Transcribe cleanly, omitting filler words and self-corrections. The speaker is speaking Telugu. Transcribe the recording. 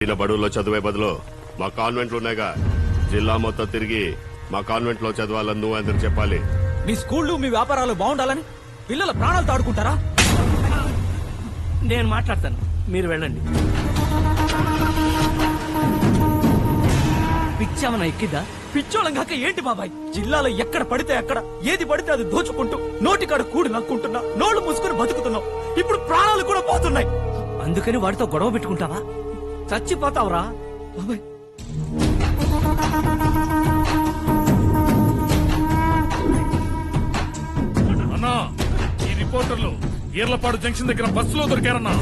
ఇలా బడుల్లో చదివే బదులు మా కాన్వెంట్లు ఉన్నాయిగా, జిల్లా మొత్తం తిరిగి మా కాన్వెంట్ లో చదవాలని నువ్వు అందరు చెప్పాలి. మీ స్కూళ్ళు మీ వ్యాపారాలు బాగుండాలని పిల్లల ప్రాణాలు తాడుకుంటారా? నేను మాట్లాడతాను, మీరు వెళ్ళండి. పిచ్చామన్నా ఎక్కిద్దా? పిచ్చోళం కాక ఏంటి బాబాయ్, జిల్లాలో ఎక్కడ పడితే అక్కడ ఏది పడితే అది దోచుకుంటూ నోటికాడ కూడి నక్కుంటున్నా, నోళ్లు మూసుకుని బతుకుతున్నాం. ఇప్పుడు ప్రాణాలు కూడా పోతున్నాయి. అందుకని వాడితో గొడవ పెట్టుకుంటావా? చచ్చిపోతావురా బాబాయ్. అన్నా, ఈ రిపోర్టర్లు ఈర్లపాడు జంక్షన్ దగ్గర బస్సులో దొరికారన్నా.